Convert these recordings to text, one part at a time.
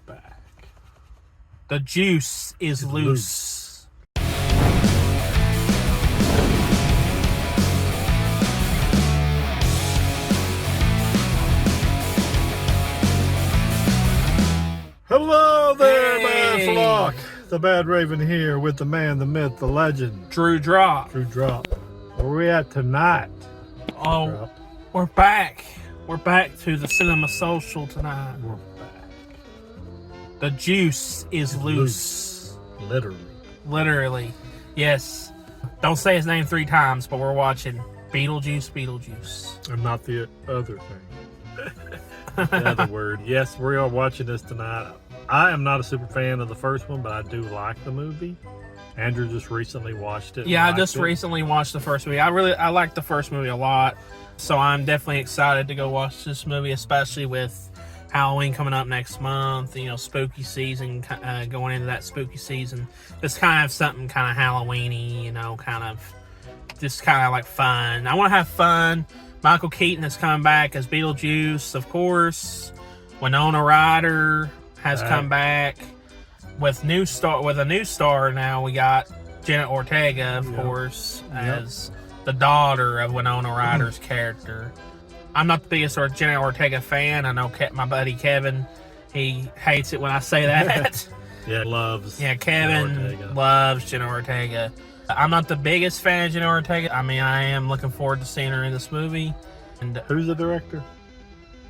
back. The juice is loose. Hello there, Hey. my flock. The Badraven here with the man, the myth, the legend, Drew Drop. Drew Drop. Where we at tonight? Oh, Drop. we're back. We're back to the Cinema Social tonight. We're back. The juice is loose. Literally. Literally. Yes. Don't say his name 3 times, but we're watching Beetlejuice Beetlejuice. And not the other thing. The other word. Yes, we are watching this tonight. I am not a super fan of the first one, but I do like the movie. Andrew just recently watched it. Yeah, I liked just it. recently watched the first movie. I liked the first movie a lot. So I'm definitely excited to go watch this movie, especially with Halloween coming up next month. You know, spooky season, going into that spooky season. Just kind of something kind of Halloween-y, you know, kind of just kind of like fun. I want to have fun. Michael Keaton is coming back as Beetlejuice, of course. Winona Ryder has come back with a new star now. We got Jenna Ortega, of course, as the daughter of Winona Ryder's character. I'm not the biggest Jenna Ortega fan. I know my buddy Kevin, he hates it when I say that. Yeah, Kevin loves Jenna Ortega. I'm not the biggest fan of Jenna Ortega. I mean, I am looking forward to seeing her in this movie. And who's the director?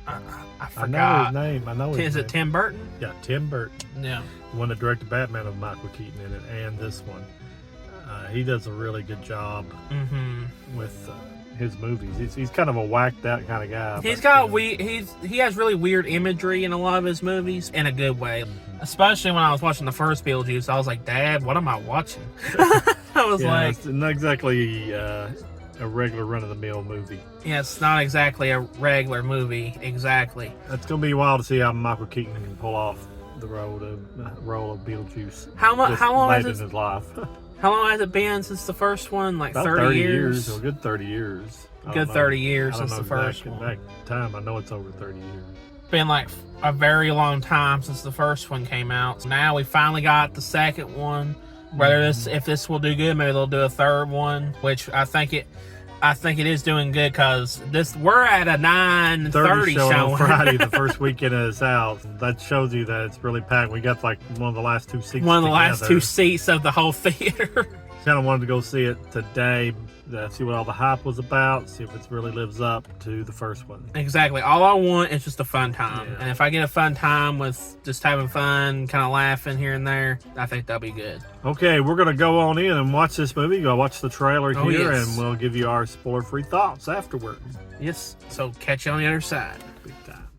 I forgot. I know his name. Is it Tim Burton? Yeah, Tim Burton. Yeah. The one that directed Batman with Michael Keaton in it, and this one. He does a really good job with his movies. He's kind of a whacked out kind of guy. He has really weird imagery in a lot of his movies in a good way. Especially when I was watching the first Beetlejuice, I was like, Dad, what am I watching? I was like, it's not exactly a regular run-of-the-mill movie. Yeah, it's not exactly a regular movie. Exactly. It's going to be wild to see how Michael Keaton can pull off the role of Beetlejuice. How long in his life? How long has it been since the first one? Like about 30 years? A good 30 years. Good 30 years since the first one. Back time, I know it's over 30 years. It's been like a very long time since the first one came out. So now we finally got the second one. If this will do good, maybe they'll do a third one, which I think it is doing good because we're at a 9:30 show showing on Friday, the first weekend of the South. That shows you that it's really packed. We got like one of the last 2 seats. One of the last 2 seats of the whole theater. Kind of wanted to go see it today, see what all the hype was about, see if it really lives up to the first one. Exactly. All I want is just a fun time. Yeah. And if I get a fun time with just having fun, kind of laughing here and there, I think that'll be good. Okay, we're going to go on in and watch this movie. Go watch the trailer here, yes. and we'll give you our spoiler-free thoughts afterward. Yes. So catch you on the other side. Big time.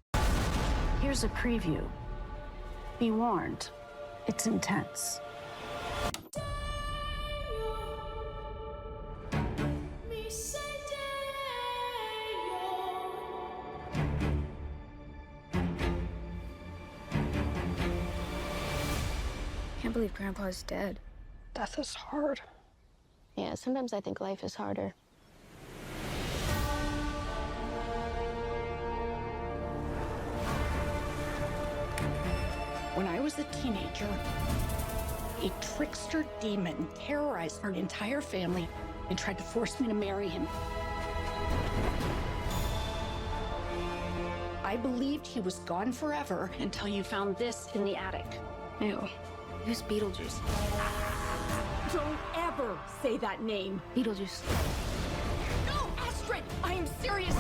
Here's a preview. Be warned, it's intense. Can't believe Grandpa's dead. Death is hard. Yeah, sometimes I think life is harder. When I was a teenager, a trickster demon terrorized our entire family and tried to force me to marry him. I believed he was gone forever until you found this in the attic. Ew. Who's Beetlejuice? Don't ever say that name. Beetlejuice. No, Astrid, I am serious.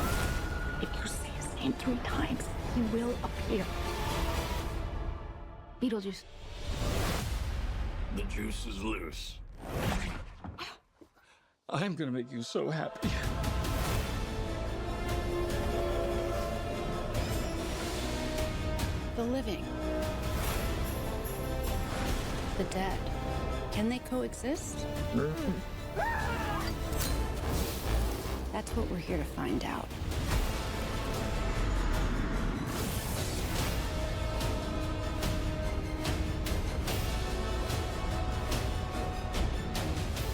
If you say his name 3 times, he will appear. Beetlejuice. The juice is loose. I'm gonna make you so happy. The living. The dead. Can they coexist? That's what we're here to find out.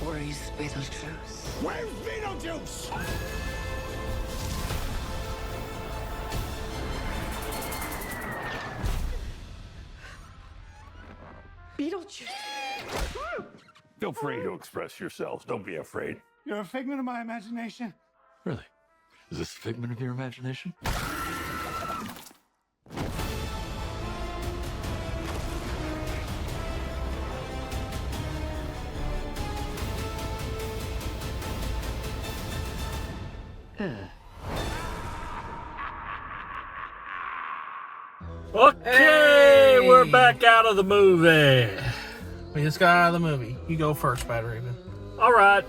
Where's Beetlejuice? Where's Beetlejuice? Beetlejuice. Feel free to express yourselves. Don't be afraid. You're a figment of my imagination. Really? Is this a figment of your imagination? Okay, Hey! we're back out of the movie. We just got out of the movie. You go first, Badraven. All right.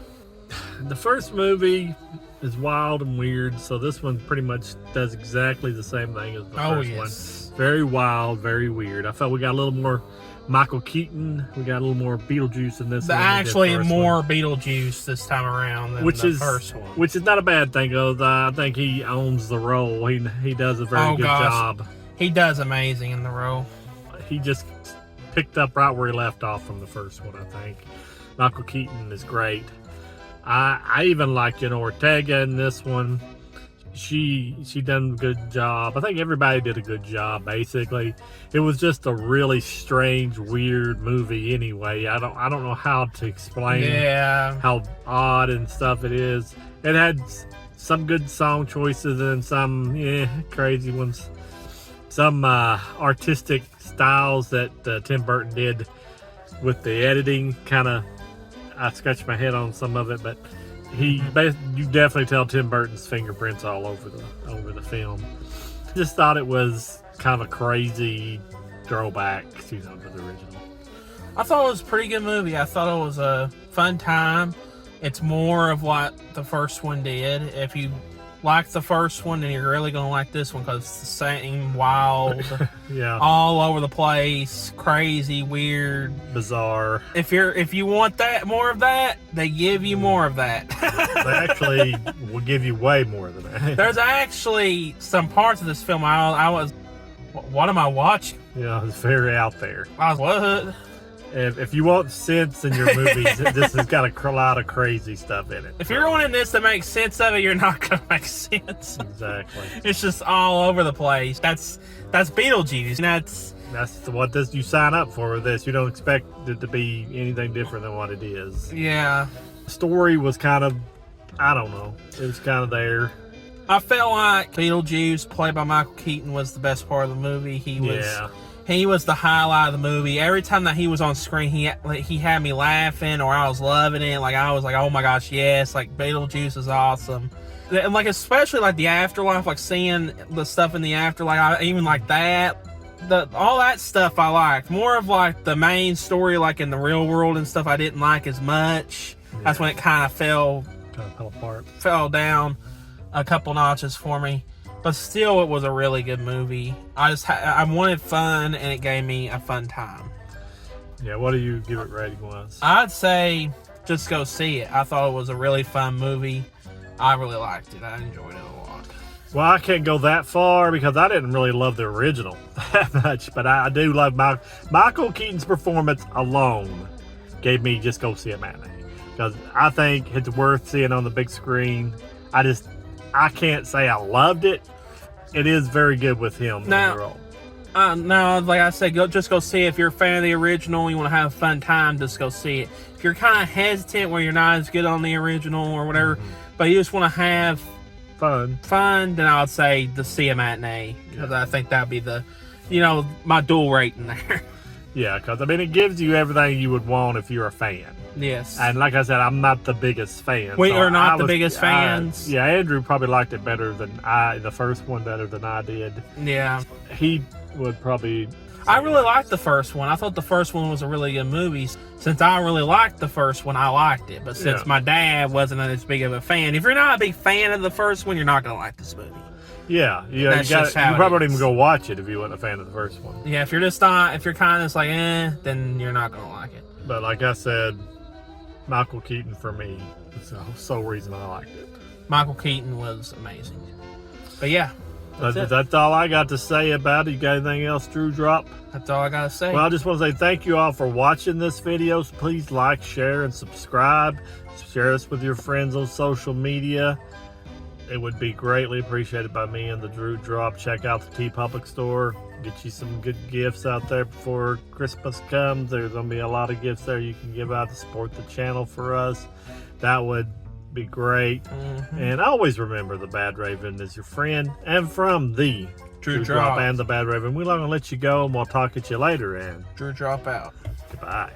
The first movie is wild and weird, so this one pretty much does exactly the same thing as the first one. Very wild, very weird. I felt we got a little more Michael Keaton. We got a little more Beetlejuice in this one. Actually, than the first more one. Beetlejuice this time around than the first one. Which is not a bad thing, though. I think he owns the role. He does a very good job. He does amazing in the role. He just picked up right where he left off from the first one, I think. Michael Keaton is great. I even like Jenna Ortega in this one. She done a good job. I think everybody did a good job, basically. It was just a really strange, weird movie anyway. I don't know how to explain how odd and stuff it is. It had some good song choices and some crazy ones. Some artistic styles that Tim Burton did with the editing. Kind of, I scratched my head on some of it, but you definitely tell Tim Burton's fingerprints all over the film. Just thought it was kind of a crazy throwback, to the original. I thought it was a pretty good movie. I thought it was a fun time. It's more of what the first one did. If you like the first one, then you're really gonna like this one because it's the same wild, all over the place, crazy, weird, bizarre. If you want more of that, they give you more of that. They actually will give you way more than that. There's actually some parts of this film I was, what am I watching? Yeah, it's very out there. I was what? If you want sense in your movies, this has got a lot of crazy stuff in it. If you're wanting this to make sense of it, you're not gonna make sense. Exactly. It's just all over the place. That's Beetlejuice. That's what you sign up for with this. You don't expect it to be anything different than what it is. Yeah. The story was kind of, I don't know. It was kind of there. I felt like Beetlejuice, played by Michael Keaton, was the best part of the movie. He was the highlight of the movie. Every time that he was on screen, he had me laughing, or I was loving it. Like, I was like, oh my gosh, yes, like Beetlejuice is awesome. And like, especially like the afterlife, like seeing the stuff in the afterlife, I even like that. All that stuff I liked. More of like the main story, like in the real world and stuff, I didn't like as much. Yeah. That's when it kind of fell apart, fell down a couple notches for me. But still, it was a really good movie. I wanted fun, and it gave me a fun time. Yeah, what do you give it rating-wise? I'd say just go see it. I thought it was a really fun movie. I really liked it. I enjoyed it a lot. Well, I can't go that far because I didn't really love the original that much, but I do love Michael Keaton's performance alone gave me just go see a matinee. Because I think it's worth seeing on the big screen. I can't say I loved it. It is very good with him in the role. No, like I said, just go see it. If you're a fan of the original, you want to have a fun time, just go see it. If you're kind of hesitant where you're not as good on the original or whatever, but you just want to have fun, then I would say to see a matinee. Because I think that'd be my dual rating there. Yeah, because it gives you everything you would want if you're a fan. Yes. And like I said, I'm not the biggest fan. We are not the biggest fans. Andrew probably liked it better than the first one better than I did. Yeah. He would probably... I really liked the first one. I thought the first one was a really good movie. Since I really liked the first one, I liked it. But since my dad wasn't as big of a fan, if you're not a big fan of the first one, you're not going to like this movie. Yeah, you probably wouldn't even go watch it if you weren't a fan of the first one. Yeah, if you're kind of just like, then you're not going to like it. But like I said, Michael Keaton for me is the sole reason I liked it. Michael Keaton was amazing. But yeah, that's all I got to say about it. You got anything else, Drew Drop? That's all I got to say. Well, I just want to say thank you all for watching this video. So please like, share, and subscribe. Share us with your friends on social media. it would be greatly appreciated by me and the Drew Drop. Check out the T Public store. Get you some good gifts out there before Christmas comes. There's going to be a lot of gifts there you can give out to support the channel for us. That would be great. And always remember the Badraven is your friend. And from the Drew Drop Drop and the Badraven, we're not going to let you go, and we'll talk at you later. And Drew Drop out. goodbye.